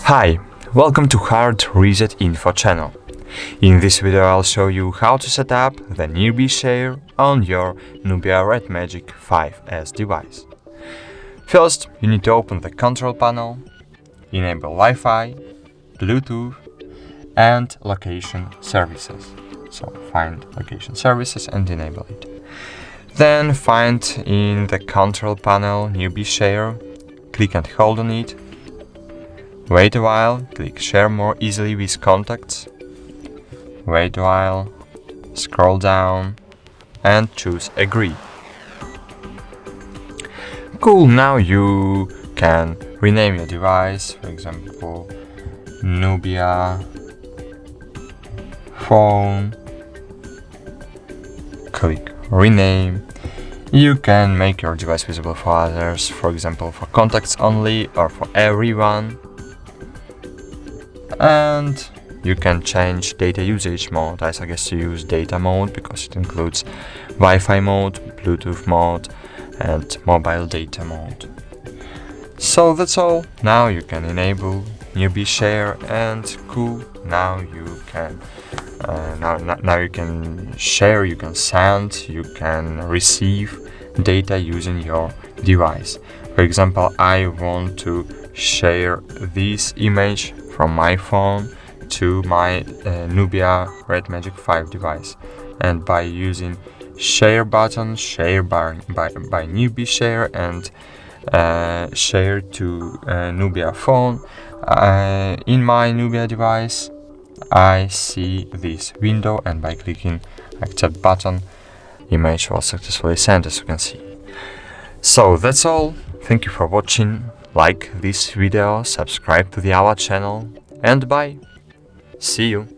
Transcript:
Hi, welcome to HardReset.Info channel. In this video I'll show you how to set up the NUBIA share on your NUBIA Red Magic 5S device. First, you need to open the control panel, enable Wi-Fi, Bluetooth and location services. So find location services and enable it. Then find in the control panel NUBIA share, click and hold on it. Wait a while, click Share more easily with contacts. Wait a while, scroll down and choose Agree. Cool, now you can rename your device, for example, NUBIA Phone. Click Rename. You can make your device visible for others, for example, for contacts only or for everyone. And you can change data usage mode. I suggest you use data mode because it includes Wi-Fi mode, Bluetooth mode and mobile data mode. So that's all. Now you can enable NUBIA share and cool. Now you can now you can share, you can send, you can receive data using your device. For example, I want to share this image from my phone to my NUBIA Red Magic 5 device, and by using share button, share by NUBIA share and share to NUBIA phone, in my NUBIA device I see this window, and by clicking accept button, image was successfully sent, as you can see. So that's all. Thank you for watching. Like this video, subscribe to our channel, and bye. See you.